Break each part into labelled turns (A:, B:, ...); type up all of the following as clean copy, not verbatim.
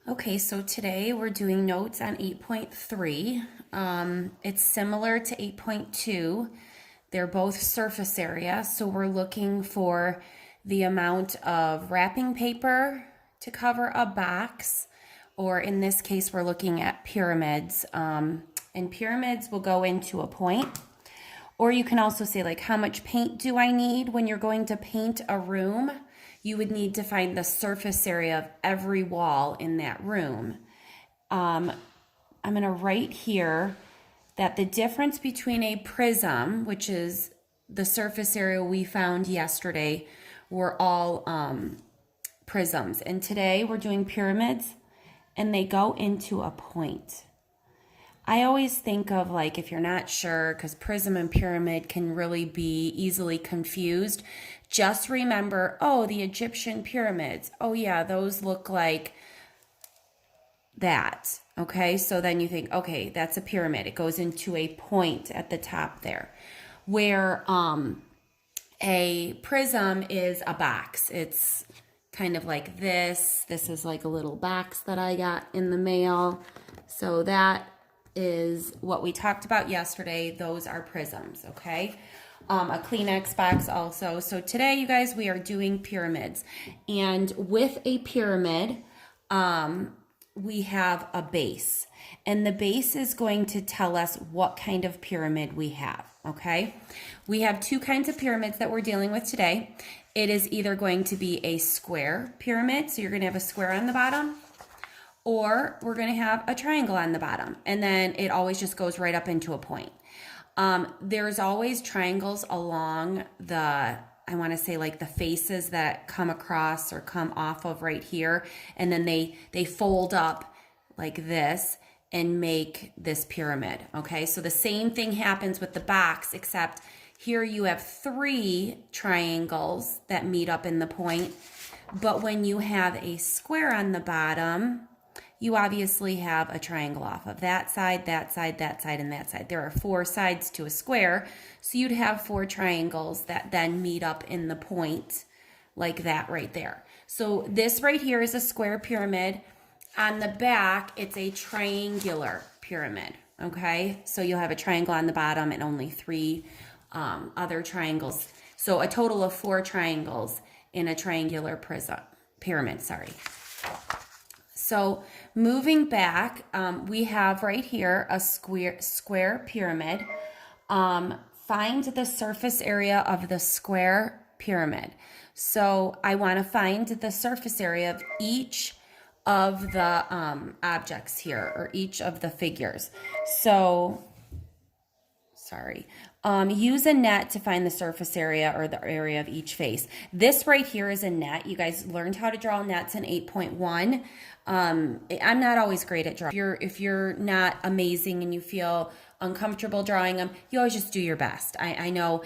A: Okay, so today we're doing notes on 8.3. It's similar to 8.2. They're both surface area, so we're looking for the amount of wrapping paper to cover a box, or in this case, we're looking at pyramids. And pyramids will go into a point. Or you can also say, like, how much paint do I need? When you're going to paint a room, you would need to find the surface area of every wall in that room. I'm going to write here that the difference between a prism, which is the surface area we found yesterday, were all prisms. And today we're doing pyramids, and they go into a point. I always think of, like, if you're not sure, because prism and pyramid can really be easily confused, just remember, oh, the Egyptian pyramids. Oh, yeah, those look like that. Okay, so then you think, okay, that's a pyramid. It goes into a point at the top there. Where a prism is a box. It's kind of like this. This is like a little box that I got in the mail. So that is what we talked about yesterday. Those are prisms, okay? A Kleenex box also. So today, you guys, we are doing pyramids. And with a pyramid, we have a base. And the base is going to tell us what kind of pyramid we have, okay? We have two kinds of pyramids that we're dealing with today. It is either going to be a square pyramid, so you're going to have a square on the bottom, or we're going to have a triangle on the bottom, and then it always just goes right up into a point. There's always triangles along the, I want to say, like the faces that come across or come off of right here, and then they fold up like this and make this pyramid, okay? So the same thing happens with the box, except here you have three triangles that meet up in the point, but when you have a square on the bottom, you obviously have a triangle off of that side, that side, that side, and that side. There are four sides to a square, so you'd have four triangles that then meet up in the point like that right there. So this right here is a square pyramid. On the back, it's a triangular pyramid, okay? So you'll have a triangle on the bottom and only three other triangles. So a total of four triangles in a triangular pyramid, sorry. So moving back, we have right here a square pyramid. Find the surface area of the square pyramid. So I want to find the surface area of each of the objects here, or each of the figures. So, sorry. Use a net to find the surface area or the area of each face. This right here is a net. You guys learned how to draw nets in 8.1. I'm not always great at drawing. If you're not amazing and you feel uncomfortable drawing them, you always just do your best. I know,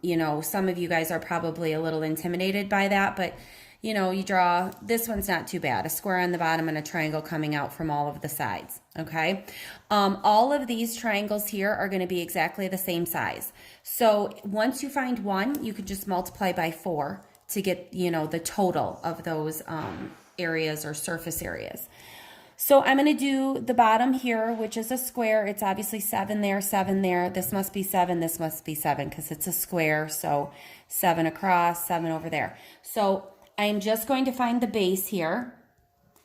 A: you know, some of you guys are probably a little intimidated by that, but you know, you draw, this one's not too bad, a square on the bottom and a triangle coming out from all of the sides, okay? All of these triangles here are going to be exactly the same size. So once you find one, you could just multiply by 4 to get, you know, the total of those areas or surface areas. So I'm going to do the bottom here, which is a square. It's obviously 7 there, 7 there. This must be 7, this must be 7 because it's a square. So 7 across, 7 over there. So I'm just going to find the base here.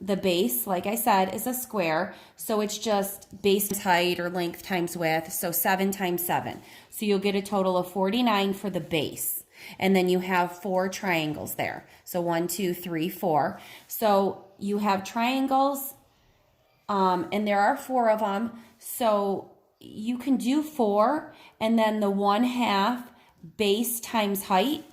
A: The base, like I said, is a square. So it's just base times height or length times width. So 7 times 7. So you'll get a total of 49 for the base. And then you have 4 triangles there. So 1, 2, 3, 4. So you have triangles, and there are 4 of them. So you can do 4, and then the 1/2 base times height.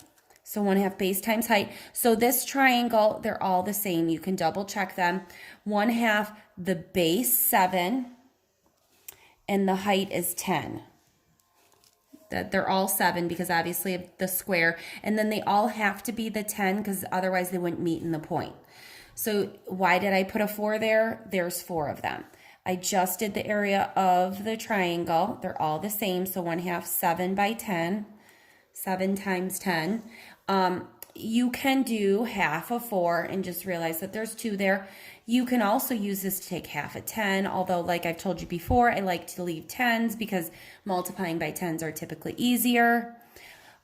A: So 1/2 base times height. So this triangle, they're all the same. You can double check them. 1/2 the base 7, and the height is 10. That they're all 7 because obviously of the square, and then they all have to be the 10 because otherwise they wouldn't meet in the point. So why did I put a 4 there? There's 4 of them. I just did the area of the triangle. They're all the same. So 1/2 7 by 10, 7 times 10. you can do half of 4 and just realize that there's 2 there. You can also use this to take half of 10, although like I've told you before, I like to leave 10s because multiplying by 10s are typically easier.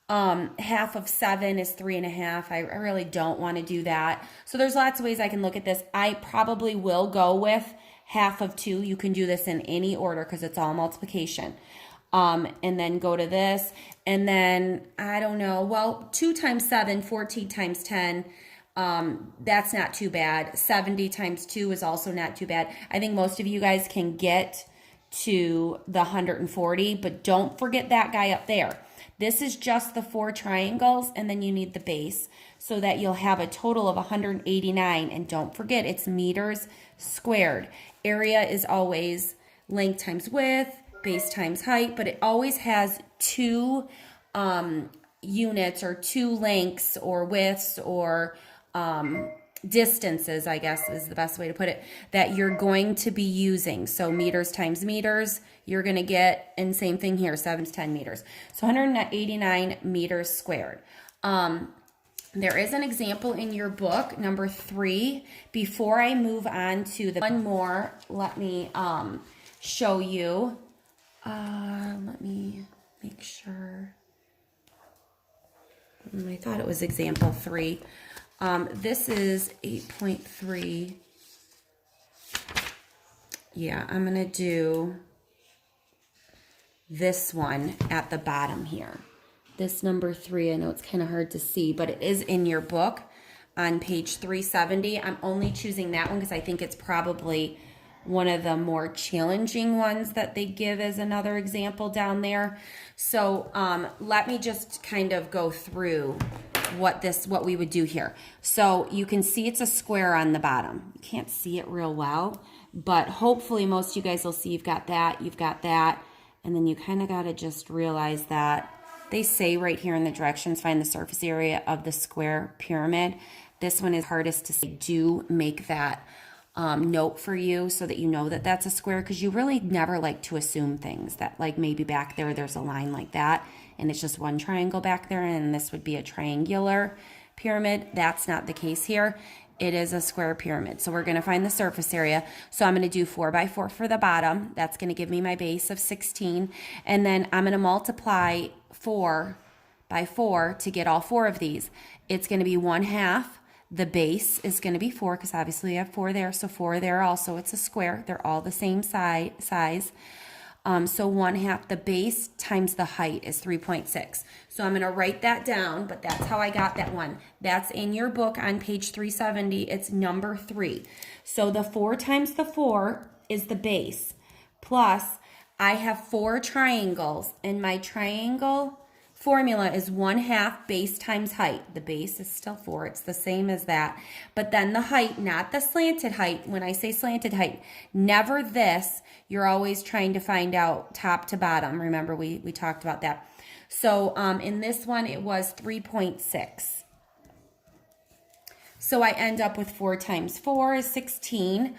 A: Half of 7 is 3.5. I really don't want to do that. So there's lots of ways I can look at this. I probably will go with half of 2. You can do this in any order because it's all multiplication. And then go to this, and then I don't know, well, 2 times 7, 14 times 10, that's not too bad. 70 times 2 is also not too bad. I think most of you guys can get to the 140, but don't forget that guy up there. This is just the 4 triangles, and then you need the base so that you'll have a total of 189. And don't forget, it's meters squared. Area is always length times width, base times height, but it always has 2 units or 2 lengths or widths or distances, I guess is the best way to put it, that you're going to be using. So meters times meters, you're going to get, and same thing here, 7 to 10 meters. So 189 meters squared. There is an example in your book, number 3. Before I move on to the one more, let me show you. Let me make sure. I thought it was example 3. This is 8.3. Yeah, I'm going to do this one at the bottom here. This number 3, I know it's kind of hard to see, but it is in your book on page 370. I'm only choosing that one because I think it's probably one of the more challenging ones that they give as another example down there. So let me just kind of go through what we would do here. So you can see it's a square on the bottom. You can't see it real well, but hopefully most of you guys will see you've got that, and then you kind of got to just realize that they say right here in the directions, find the surface area of the square pyramid. This one is hardest to see. Do make that note for you so that you know that that's a square, because you really never like to assume things that like maybe back there there's a line like that and it's just one triangle back there and this would be a triangular pyramid. That's not the case here. It is a square pyramid. So we're going to find the surface area. So I'm going to do 4 by 4 for the bottom. That's going to give me my base of 16. And then I'm going to multiply 4 by 4 to get all 4 of these. It's going to be 1/2. The base is going to be 4 because obviously I have 4 there. So 4 there also. It's a square. They're all the same size. So 1/2 the base times the height is 3.6. So I'm going to write that down, but that's how I got that one. That's in your book on page 370. It's number 3. So the 4 times the 4 is the base. Plus I have 4 triangles, and my triangle formula is 1/2 base times height. The base is still 4. It's the same as that. But then the height, not the slanted height. When I say slanted height, never this. You're always trying to find out top to bottom. Remember, we talked about that. So in this one, it was 3.6. So I end up with 4 times 4 is 16.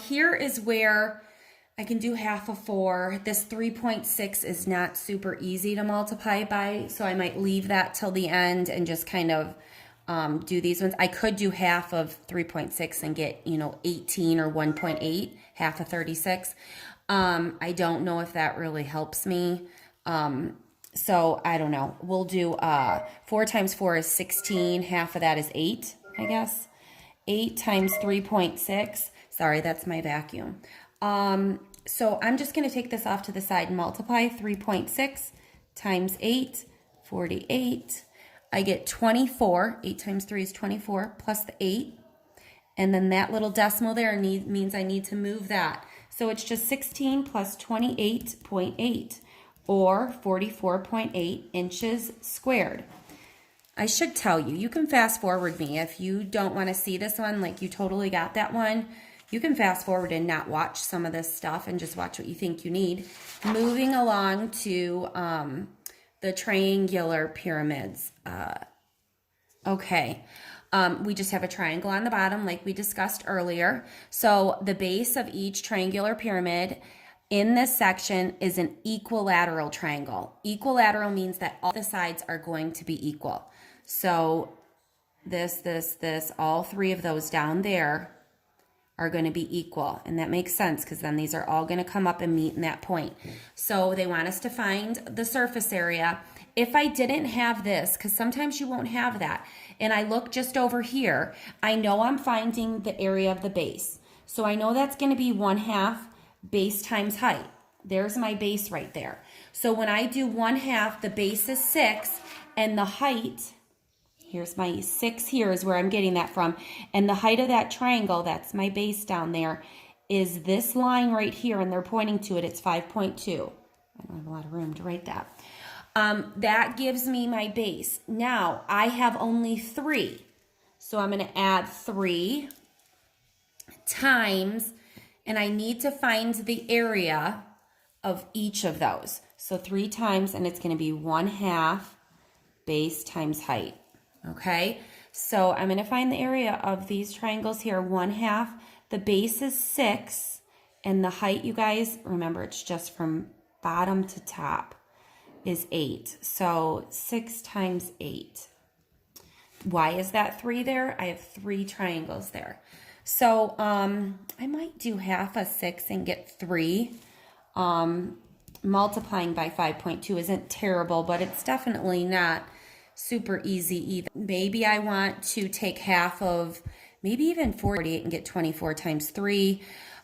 A: Here is where I can do half of 4. This 3.6 is not super easy to multiply by, so I might leave that till the end and just kind of do these ones. I could do half of 3.6 and get, 18 or 1.8, half of 36. I don't know if that really helps me. So I don't know. We'll do 4 times 4 is 16. Half of that is 8, I guess. 8 times 3.6. Sorry, that's my vacuum. So I'm just going to take this off to the side and multiply 3.6 times 8, 48. I get 24. 8 times 3 is 24 plus the 8. And then that little decimal there means I need to move that. So it's just 16 plus 28.8 or 44.8 inches squared. I should tell you, you can fast forward me if you don't want to see this one, like you totally got that one. You can fast forward and not watch some of this stuff and just watch what you think you need. Moving along to the triangular pyramids. Okay, we just have a triangle on the bottom like we discussed earlier. So the base of each triangular pyramid in this section is an equilateral triangle. Equilateral means that all the sides are going to be equal. So this, all three of those down there are going to be equal. And that makes sense because then these are all going to come up and meet in that point. So they want us to find the surface area. If I didn't have this, because sometimes you won't have that, and I look just over here, I know I'm finding the area of the base. So I know that's going to be 1/2 base times height. There's my base right there. So when I do 1/2, the base is 6, and the height, here's my 6 here is where I'm getting that from. And the height of that triangle, that's my base down there, is this line right here, and they're pointing to it. It's 5.2. I don't have a lot of room to write that. That gives me my base. Now, I have only 3. So I'm going to add 3 times, and I need to find the area of each of those. So 3 times, and it's going to be 1/2 base times height. Okay, so I'm going to find the area of these triangles here, 1/2. The base is 6, and the height, you guys, remember, it's just from bottom to top, is 8. So 6 times 8. Why is that 3 there? I have 3 triangles there. So I might do 1/2 of 6 and get 3. Multiplying by 5.2 isn't terrible, but it's definitely not super easy either. Maybe I want to take 1/2 of, maybe even 48 and get 24 times 3.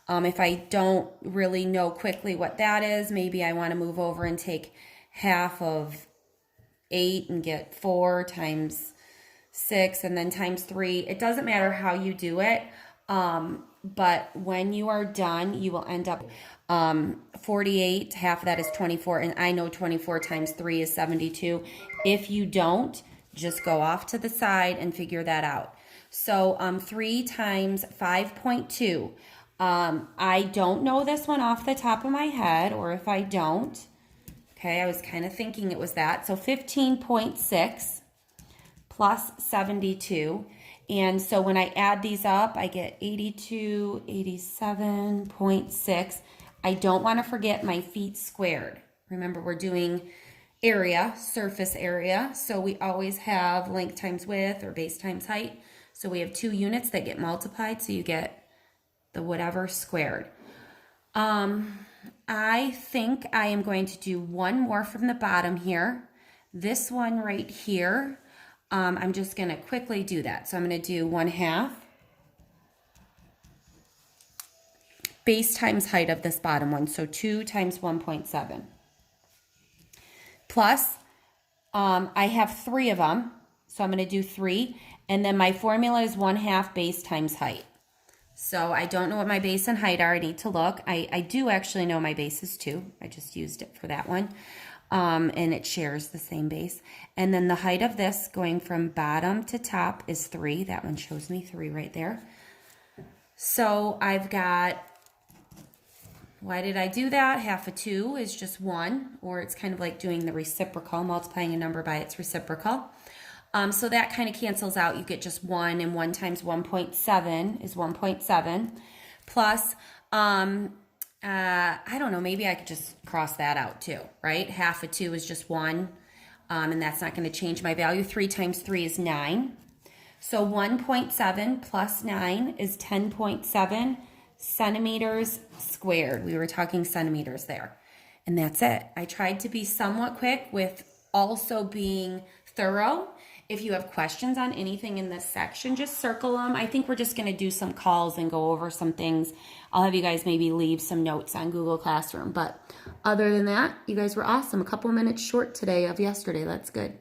A: If I don't really know quickly what that is, maybe I want to move over and take 1/2 of 8 and get 4 times 6 and then times 3. It doesn't matter how you do it, but when you are done, you will end up 48, 1/2 of that is 24, and I know 24 times 3 is 72. If you don't, just go off to the side and figure that out. So 3 times 5.2. I don't know this one off the top of my head, or if I don't, okay, I was kind of thinking it was that. So 15.6 plus 72. And so when I add these up, I get 82, 87.6. I don't want to forget my feet squared. Remember, we're doing area, surface area. So we always have length times width or base times height. So we have 2 units that get multiplied. So you get the whatever squared. I think I am going to do one more from the bottom here. This one right here. I'm just going to quickly do that. So I'm going to do 1/2 base times height of this bottom one. So 2 times 1.7. Plus, I have 3 of them. So I'm going to do 3. And then my formula is 1/2 base times height. So I don't know what my base and height are. I need to look. I do actually know my base is 2. I just used it for that one. And it shares the same base. And then the height of this going from bottom to top is 3. That one shows me 3 right there. So I've got, why did I do that? 1/2 of 2 is just 1, or it's kind of like doing the reciprocal, multiplying a number by its reciprocal. So that kind of cancels out. You get just 1, and 1 times 1.7 is 1.7. Plus, I don't know, maybe I could just cross that out too, right? 1/2 of 2 is just 1, and that's not going to change my value. 3 times 3 is 9. So 1.7 plus 9 is 10.7 centimeters squared. We were talking centimeters there. And that's it. I tried to be somewhat quick with also being thorough. If you have questions on anything in this section, just circle them. I think we're just going to do some calls and go over some things. I'll have you guys maybe leave some notes on Google Classroom. But other than that, you guys were awesome. A couple minutes short today of yesterday. That's good.